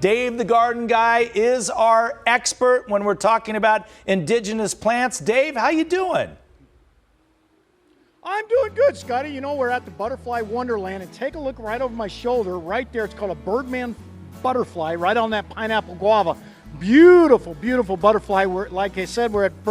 Dave, the garden guy, is our expert when we're talking about indigenous plants. Dave, how you doing? I'm doing good, Scotty. You know, we're at the Butterfly Wonderland, and take a look right over my shoulder. Right there, it's called a Birdman butterfly, right on that pineapple guava. Beautiful, beautiful butterfly. Like I said, we're at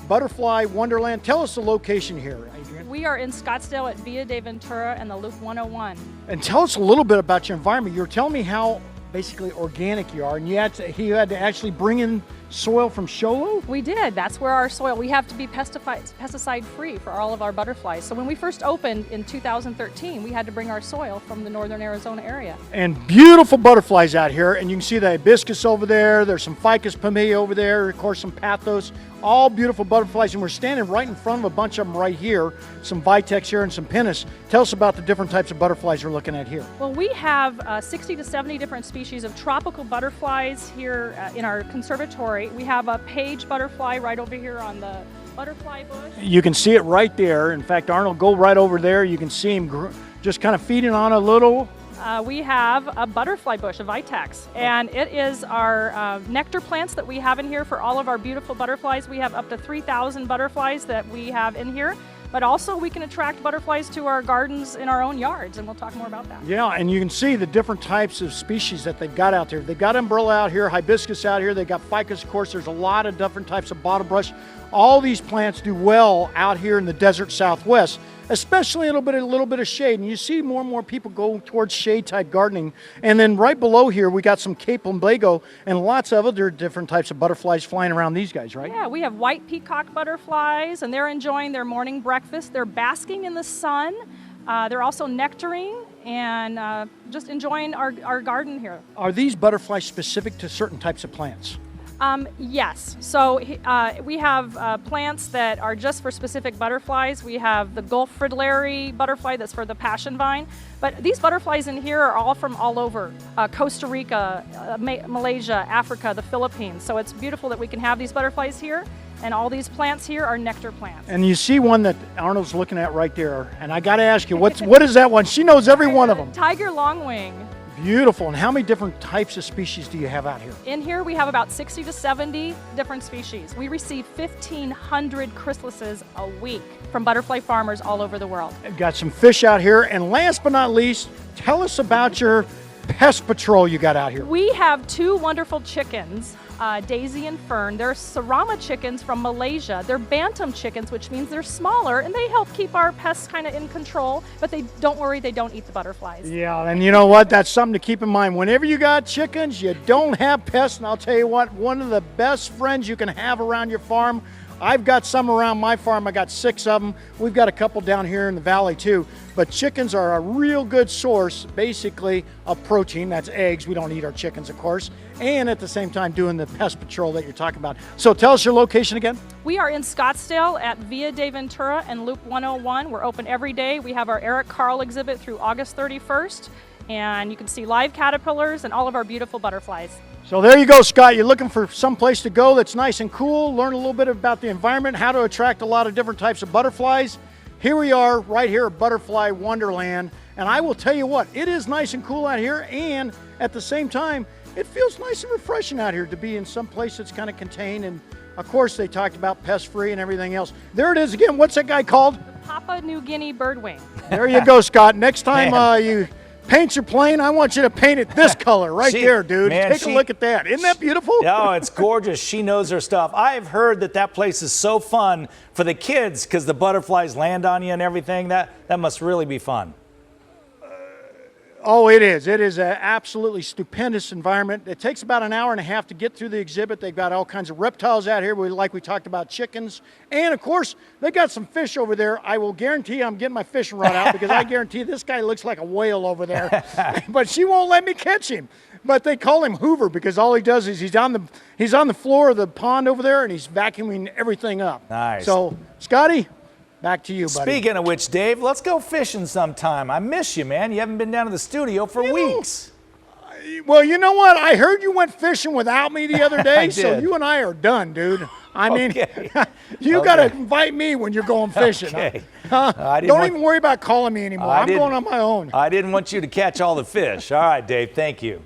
Butterfly Wonderland. Tell us the location here, Adrian. We are in Scottsdale at Via de Ventura and the Loop 101. And tell us a little bit about your environment. You're telling me how basically you are, and you had to actually bring in soil from Sholo? We did. That's where our soil, we have to be pesticide free for all of our butterflies. So when we first opened in 2013, we had to bring our soil from the northern Arizona area. And beautiful butterflies out here, and you can see the hibiscus over there, there's some ficus pumila over there, of course some pathos, all beautiful butterflies, and we're standing right in front of a bunch of them right here, some vitex here and some pinus. Tell us about the different types of butterflies we're looking at here. Well, we have 60 to 70 different species of tropical butterflies here in our conservatory. We have a page butterfly right over here on the butterfly bush. You can see it right there. In fact, Arnold, go right over there. You can see him just kind of feeding on a little. We have a butterfly bush, a vitex, and it is our nectar plants that we have in here for all of our beautiful butterflies. We have up to 3,000 butterflies that we have in here. But also we can attract butterflies to our gardens in our own yards, and we'll talk more about that. Yeah, and you can see the different types of species that they've got out there. They've got umbrella out here, hibiscus out here, they've got ficus, of course, there's a lot of different types of bottle brush. All these plants do well out here in the desert Southwest, especially a little bit of shade. And you see more and more people go towards shade type gardening. And then right below here, we got some Cape lumbago and lots of other different types of butterflies flying around these guys, right? Yeah, we have white peacock butterflies, and they're enjoying their morning breakfast. They're basking in the sun. They're also nectaring and just enjoying our garden here. Are these butterflies specific to certain types of plants? Yes. So we have plants that are just for specific butterflies. We have the Gulf fritillary butterfly that's for the passion vine. But these butterflies in here are all from all over. Costa Rica, Malaysia, Africa, the Philippines. So it's beautiful that we can have these butterflies here. And all these plants here are nectar plants. And you see one that Arnold's looking at right there. And I got to ask you, what is that one? She knows every one of them. Tiger longwing. Beautiful. And how many different types of species do you have out here? In here we have about 60 to 70 different species. We receive 1,500 chrysalises a week from butterfly farmers all over the world. I've got some fish out here. And last but not least, tell us about your pest patrol you got out here. We have two wonderful chickens, Daisy and Fern. They're Sarama chickens from Malaysia. They're bantam chickens, which means they're smaller, and they help keep our pests kind of in control, but don't worry, they don't eat the butterflies. Yeah, and you know what? That's something to keep in mind. Whenever you got chickens, you don't have pests, and I'll tell you what, one of the best friends you can have around your farm, I've got some around my farm. I got 6 of them. We've got a couple down here in the valley too. But chickens are a real good source, basically, of protein. That's eggs. We don't eat our chickens, of course. And at the same time, doing the pest patrol that you're talking about. So tell us your location again. We are in Scottsdale at Via de Ventura and Loop 101. We're open every day. We have our Eric Carl exhibit through August 31st. And you can see live caterpillars and all of our beautiful butterflies. So there you go, Scott. You're looking for some place to go that's nice and cool, learn a little bit about the environment, how to attract a lot of different types of butterflies. Here we are right here at Butterfly Wonderland. And I will tell you what, it is nice and cool out here, and at the same time, it feels nice and refreshing out here to be in some place that's kind of contained. And of course, they talked about pest-free and everything else. There it is again. What's that guy called? The Papua New Guinea birdwing. There you go, Scott. Next time you paint your plane, I want you to paint it this color right there, dude. Take a look at that. Isn't that beautiful? Oh, it's gorgeous. She knows her stuff. I've heard that place is so fun for the kids because the butterflies land on you and everything. That must really be fun. Oh, it is. It is an absolutely stupendous environment. It takes about an hour and a half to get through the exhibit. They've got all kinds of reptiles out here, like we talked about, chickens. And, of course, they got some fish over there. I will guarantee I'm getting my fishing rod out because I guarantee this guy looks like a whale over there. But she won't let me catch him. But they call him Hoover because all he does is he's on the floor of the pond over there, and he's vacuuming everything up. Nice. So, Scotty, back to you, buddy. Speaking of which, Dave, let's go fishing sometime. I miss you, man. You haven't been down to the studio for weeks. Well, you know what? I heard you went fishing without me the other day, so did. you and I are done, dude. I mean, you got to invite me when you're going fishing. Okay. Don't even worry about calling me anymore. I'm going on my own. I didn't want you to catch all the fish. All right, Dave, thank you.